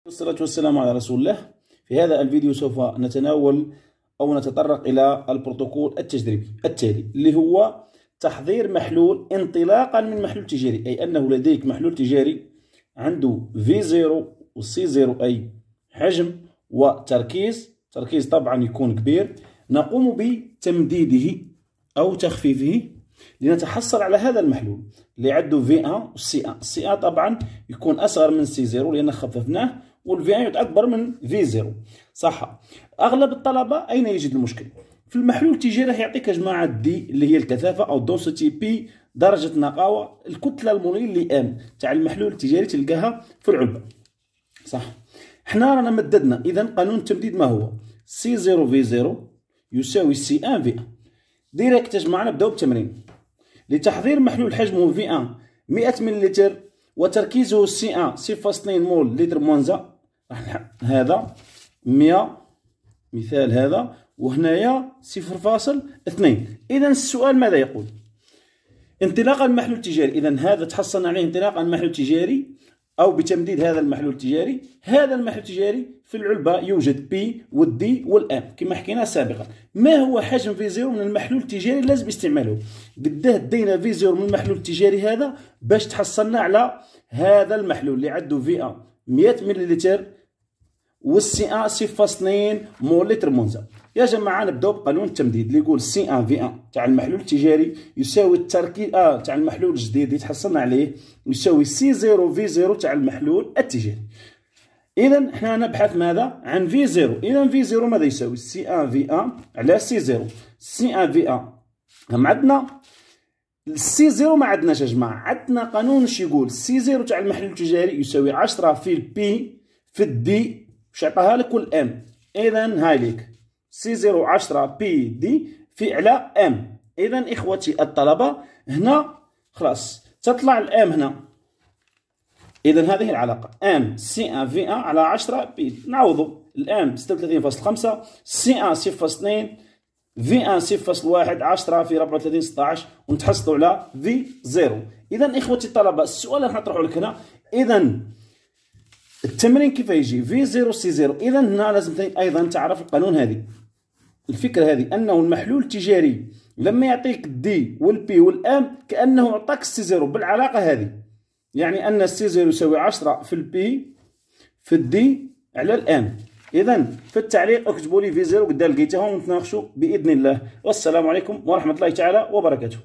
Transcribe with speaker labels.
Speaker 1: والصلاة والسلام على رسول الله. في هذا الفيديو سوف نتناول أو نتطرق إلى البروتوكول التجريبي التالي، اللي هو تحضير محلول انطلاقا من محلول تجاري، أي أنه لديك محلول تجاري عنده V0 و C0، أي حجم وتركيز. تركيز طبعا يكون كبير، نقوم بتمديده أو تخفيفه لنتحصل على هذا المحلول اللي عنده V1 و C1. C1 طبعا يكون أصغر من C0 لأن خففناه، والV1 أكبر من V0. صح. أغلب الطلبة أين يجد المشكل؟ في المحلول التجاري راح يعطيك يا جماعة دي اللي هي الكثافة أو دوسيتي، بي درجة نقاوة، الكتلة المولية اللي ام تاع المحلول التجاري تلقاها في العلبة. صح. حنا رانا مددنا، إذا قانون التمديد ما هو؟ C0 V0 يساوي C1 V1. ديريكت يا جماعة نبداو بالتمرين. لتحضير محلول حجمه V1 100 ملل وتركيزه C1 0.2 مول لتر موانزا، هذا 100 مثال هذا، وهنايا 0.2. إذا السؤال ماذا يقول؟ انطلاقا المحلول التجاري، إذا هذا تحصلنا عليه انطلاقا المحلول التجاري أو بتمديد هذا المحلول التجاري. هذا المحلول التجاري في العلبة يوجد بي والدي والام كما حكينا سابقا. ما هو حجم V0 من المحلول التجاري لازم استعماله؟ قداه دينا V0 من المحلول التجاري هذا باش تحصلنا على هذا المحلول اللي عنده V1 100 ملل والC1 0.2 مول لتر موانزا. يا جماعة نبداو بقانون التمديد اللي يقول C1 V1 تاع المحلول التجاري يساوي التركيز تاع المحلول الجديد اللي تحصلنا عليه يساوي C0 V0 تاع المحلول التجاري. إذا حنا نبحث ماذا؟ عن V0. إذا V0 ماذا يساوي؟ C1 V1 على C0. C1 V1 هم عندنا C0 ما عندناش يا جماعة، عندنا قانون اش يقول؟ C0 تاع المحلول التجاري يساوي 10 في البي في الدي، واش عطاها لك؟ والام. إذا هاي ليك C0 10 بي دي في على ام. إذا إخوتي الطلبة هنا خلاص تطلع الام هنا. إذا هذه العلاقة ام C1 V1 على 10 بي. نعوضوا الام 36.5، C1 0.2، V1 0.1، 10 في 34 16، ونتحصلوا على V0. إذا إخوتي الطلبة السؤال اللي راح نطرحه لك هنا، إذا التمرين كيف يجي؟ V0 C0. إذا هنا لازم أيضا تعرف القانون هذه، الفكرة هذه، أنه المحلول التجاري لما يعطيك الدي والبي والام كأنه أعطاك C0 بالعلاقة هذه، يعني أن C0 يساوي 10 في البي في الدي على الام. إذا في التعليق اكتبوا لي V0 قد لقيتهم ونتناقشوا بإذن الله. والسلام عليكم ورحمة الله تعالى وبركاته.